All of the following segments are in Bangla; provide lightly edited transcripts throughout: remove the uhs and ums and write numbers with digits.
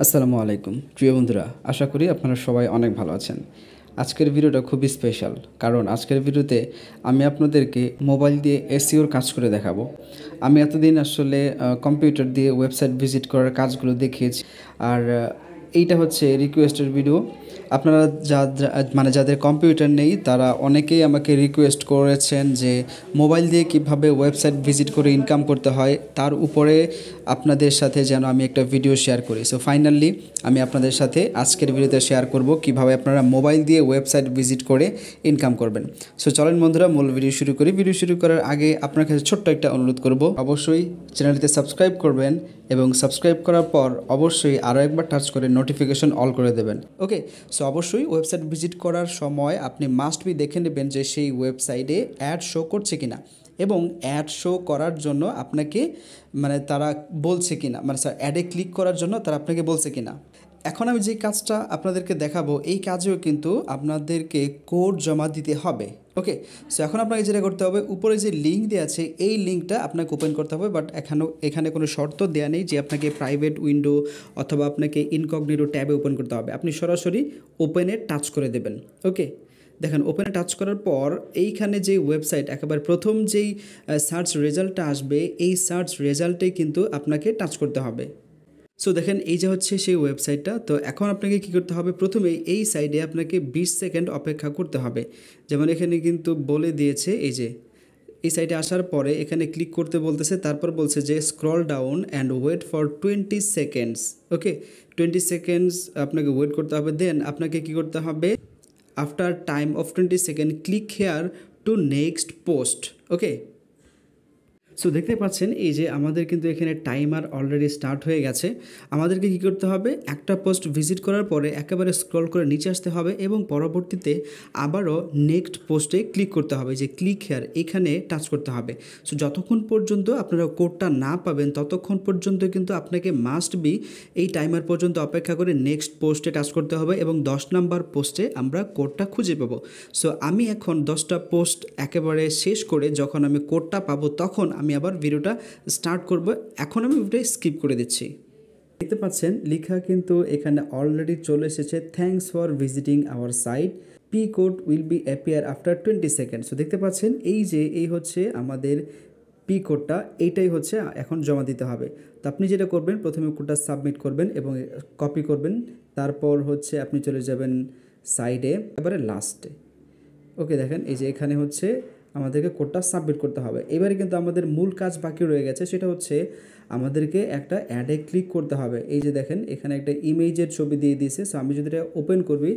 আসসালামু আলাইকুম প্রিয় বন্ধুরা, আশা করি আপনারা সবাই অনেক ভালো আছেন। আজকের ভিডিওটা খুবই স্পেশাল, কারণ আজকের ভিডিওতে আমি আপনাদেরকে মোবাইল দিয়ে এসইওর কাজ করে দেখাবো। আমি এতদিন আসলে কম্পিউটার দিয়ে ওয়েবসাইট ভিজিট করার কাজগুলো দেখিয়েছি, আর এইটা হচ্ছে রিকোয়েস্টের ভিডিও। আপনারা যাদের কম্পিউটার নেই তারা অনেকেই আমাকে রিকোয়েস্ট করেছেন যে মোবাইল দিয়ে কিভাবে ওয়েবসাইট ভিজিট করে ইনকাম করতে হয়, তার উপরে আপনাদের সাথে যেন আমি একটা ভিডিও শেয়ার করি। সো ফাইনালি আমি আপনাদের সাথে আজকের ভিডিওতে শেয়ার করব কিভাবে আপনারা মোবাইল দিয়ে ওয়েবসাইট ভিজিট করে ইনকাম করবেন। সো চলেন বন্ধুরা, মূল ভিডিও শুরু করি। ভিডিও শুরু করার আগে আপনার কাছে ছোট্ট একটা অনুরোধ করব, অবশ্যই চ্যানেলটিতে সাবস্ক্রাইব করবেন এবং সাবস্ক্রাইব করার পর অবশ্যই আরও একবার টাচ করে নোটিফিকেশন অল করে দেবেন। ওকে, সো অবশ্যই ওয়েবসাইট ভিজিট করার সময় আপনি মাস্ট বি দেখে নেবেন যে সেই ওয়েবসাইটে অ্যাড শো করছে কিনা, এবং অ্যাড শো করার জন্য আপনাকে তারা বলছে কিনা, অ্যাডে ক্লিক করার জন্য তারা আপনাকে বলছে কিনা। এখন আমি যে কাজটা আপনাদেরকে দেখাবো, এই কাজেও কিন্তু আপনাদেরকে কোড জমা দিতে হবে। ওকে, সো এখন আপনাকে যেটা করতে হবে, উপরে যে লিঙ্ক দেওয়া আছে এই লিঙ্কটা আপনাকে ওপেন করতে হবে। বাট এখানে কোনো শর্ত দেওয়া নেই যে আপনাকে প্রাইভেট উইন্ডো অথবা আপনাকে ইনকগনিটো ট্যাবে ওপেন করতে হবে। আপনি সরাসরি ওপেনে টাচ করে দেবেন। ওকে, দেখেন ওপেনে টাচ করার পর এইখানে যে ওয়েবসাইট একেবারে প্রথম যেই সার্চ রেজাল্টটা আসবে, এই সার্চ রেজাল্টেই কিন্তু আপনাকে টাচ করতে হবে। সো দেখেন এই যে হচ্ছে সেই ওয়েবসাইটটা। তো এখন আপনাকে কী করতে হবে, প্রথমে এই সাইডে আপনাকে 20 সেকেন্ড অপেক্ষা করতে হবে। যেমন এখানে কিন্তু বলে দিয়েছে, এই যে এই সাইটে আসার পরে এখানে ক্লিক করতে বলতেছে, তারপর বলছে যে scroll down and wait for 20 seconds. Okay, 20 seconds আপনাকে ওয়েট করতে হবে। দেন আপনাকে কী করতে হবে, after time of 20 second click here to next post. Okay, so দেখতে পাচ্ছেন এই যে আমাদের কিন্তু এখানে টাইমার অলরেডি স্টার্ট হয়ে গেছে। আমাদেরকে কী করতে হবে, একটা পোস্ট ভিজিট করার পরে একেবারে স্ক্রল করে নিচে আসতে হবে এবং পরবর্তীতে আবারও নেক্সট পোস্টে ক্লিক করতে হবে, যে ক্লিক হেয়ার এখানে টাচ করতে হবে। সো যতক্ষণ পর্যন্ত আপনারা কোডটা না পাবেন ততক্ষণ পর্যন্ত কিন্তু আপনাকে মাস্ট বি এই টাইমার পর্যন্ত অপেক্ষা করে নেক্সট পোস্টে টাচ করতে হবে এবং 10 নাম্বার পোস্টে আমরা কোডটা খুঁজে পাবো। সো আমি এখন 10টা পোস্ট একেবারে শেষ করে যখন আমি কোডটা পাবো তখন আমি আবার ভিডিওটা স্টার্ট করব। এখন আমি ভিডিওটা স্কিপ করে দিচ্ছি। দেখতে পাচ্ছেন লেখা কিন্তু এখানে অলরেডি চলে এসেছে, thanks for visiting our site, P code will be appear after 20 second. So দেখতে পাচ্ছেন এই হচ্ছে আমাদের পি কোডটা, এইটাই হচ্ছে এখন জমা দিতে হবে। তো আপনি যেটা করবেন, প্রথমে কোডটা সাবমিট করবেন এবং কপি করবেন, তারপর হচ্ছে আপনি চলে যাবেন সাইডে এবারে লাস্টে। ওকে, দেখেন এই যে এখানে হচ্ছে আমাদেরকে কোডটা সাবমিট করতে হবে। এবারে কিন্তু আমাদের মূল কাজ বাকি রয়ে গেছে, সেটা হচ্ছে আমাদেরকে একটা অ্যাডে ক্লিক করতে হবে। এই যে দেখেন এখানে একটা ইমেজের ছবি দিয়ে দিয়েছে। সো আমি যদি এটা ওপেন করবি,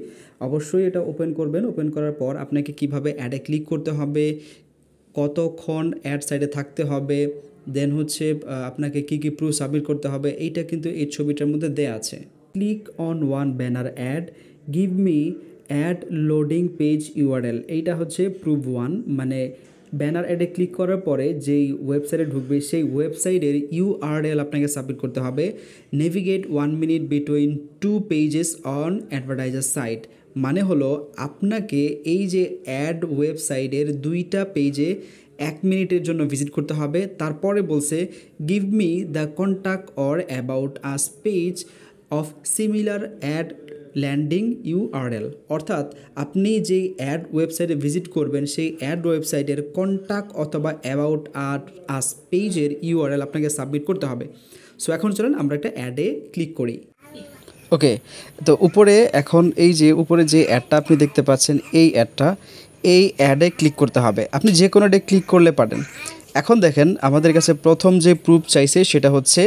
অবশ্যই এটা ওপেন করবেন। ওপেন করার পর আপনাকে কিভাবে অ্যাডে ক্লিক করতে হবে, কতক্ষণ অ্যাড সাইডে থাকতে হবে, দেন হচ্ছে আপনাকে কী কী প্রুফ সাবমিট করতে হবে, এইটা কিন্তু এই ছবিটার মধ্যে দেয়া আছে। Click on one banner ad, give me ad loading page URL. এইটা হচ্ছে প্রুফ 1, মানে ব্যানার অ্যাডে ক্লিক করার পরে যেই ওয়েবসাইটে ঢুকবে সেই ওয়েবসাইটের ইউআরএল আপনাকে সাবমিট করতে হবে। Navigate 1 minute between 2 pages on advertiser site, মানে হলো আপনাকে এই যে অ্যাড ওয়েবসাইটের 2টা পেজে 1 মিনিটের জন্য ভিজিট করতে হবে। তারপরে বলছে give me the contact or about us page of similar ad landing URL, অর্থাৎ আপনি যেই অ্যাড ওয়েবসাইটে ভিজিট করবেন সেই অ্যাড ওয়েবসাইটের কন্ট্যাক্ট অথবা অ্যাবাউট আস পেজের ইউআরএল আপনাকে সাবমিট করতে হবে। সো এখন চলেন আমরা একটা অ্যাডে ক্লিক করি। ওকে, তো উপরে এখন এই যে উপরে যে অ্যাডটা আপনি দেখতে পাচ্ছেন, এই অ্যাডে ক্লিক করতে হবে। আপনি যে কোনো অ্যাডে ক্লিক করলে পারেন। এখন দেখেন আমাদের কাছে প্রথম যে প্রুফ চাইছে সেটা হচ্ছে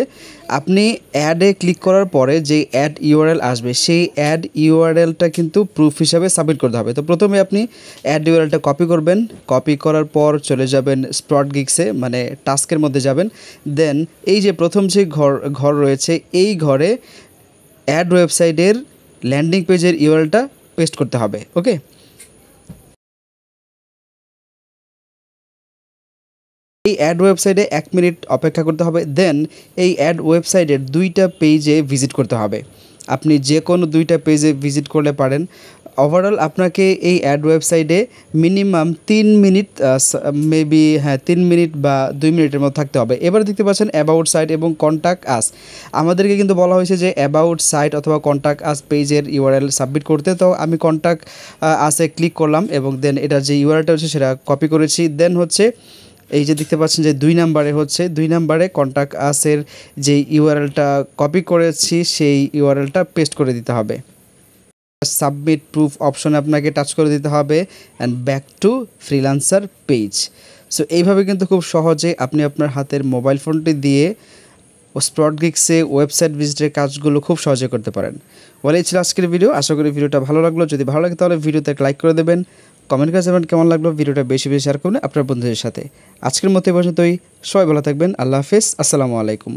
আপনি অ্যাডে ক্লিক করার পরে যে অ্যাড ইউআরএল আসবে সেই অ্যাড ইউআরএলটা কিন্তু প্রুফ হিসাবে সাবমিট করতে হবে। তো প্রথমে আপনি অ্যাড ইউআরএলটা কপি করবেন, কপি করার পর চলে যাবেন স্প্রট গিগসে, মানে টাস্কের মধ্যে যাবেন। দেন এই যে প্রথম যে ঘর রয়েছে এই ঘরে অ্যাড ওয়েবসাইটের ল্যান্ডিং পেজের ইউআরএলটা পেস্ট করতে হবে। ওকে, এই অ্যাড ওয়েবসাইটে 1 মিনিট অপেক্ষা করতে হবে। দেন এই অ্যাড ওয়েবসাইটের 2টা পেজে ভিজিট করতে হবে। আপনি যে কোনো 2টা পেজে ভিজিট করলে পারেন, ওভারঅল আপনাকে এই অ্যাড ওয়েবসাইটে মিনিমাম 3 মিনিট মেবি 3 মিনিট বা 2 মিনিটের মতো থাকতে হবে। এবার দেখতে পাচ্ছেন অ্যাবাউট সাইট এবং কন্ট্যাক্ট আস। আমাদেরকে কিন্তু বলা হয়েছে যে অ্যাবাউট সাইট অথবা কন্ট্যাক্ট আস পেজের ইউআরএল সাবমিট করতে। তো আমি কন্ট্যাক্ট আসে ক্লিক করলাম এবং দেন এটার যে ইউআরএলটা হচ্ছে সেটা কপি করেছি। দেন হচ্ছে এই যে দেখতে পাচ্ছেন যে 2 নাম্বারে কন্ট্যাক্ট আসের যে ইউআরএলটা কপি করেছি সেই ইউআরএলটা পেস্ট করে দিতে হবে। সাবমিট প্রুফ অপশনে আপনাকে টাচ করে দিতে হবে and back to freelancer page. So এইভাবে কিন্তু খুব সহজে আপনি আপনার হাতের মোবাইল ফোনটি দিয়ে স্পটগিক্সে ওয়েবসাইট ভিজিটের কাজগুলো খুব সহজে করতে পারেন। বলে এই ছিল আজকের ভিডিও। আশা করি ভিডিওটা ভালো লাগলো। যদি ভালো লাগে তাহলে ভিডিওতে লাইক করে দেবেন, কমেন্ট করে যাবেন কেমন লাগলো, ভিডিওটা বেশি বেশি শেয়ার করুন আপনার বন্ধুদের সাথে। আজকের মতো এই পর্যন্তই, সবাই ভালো থাকবেন। আল্লাহ হাফেজ, আসসালামু আলাইকুম।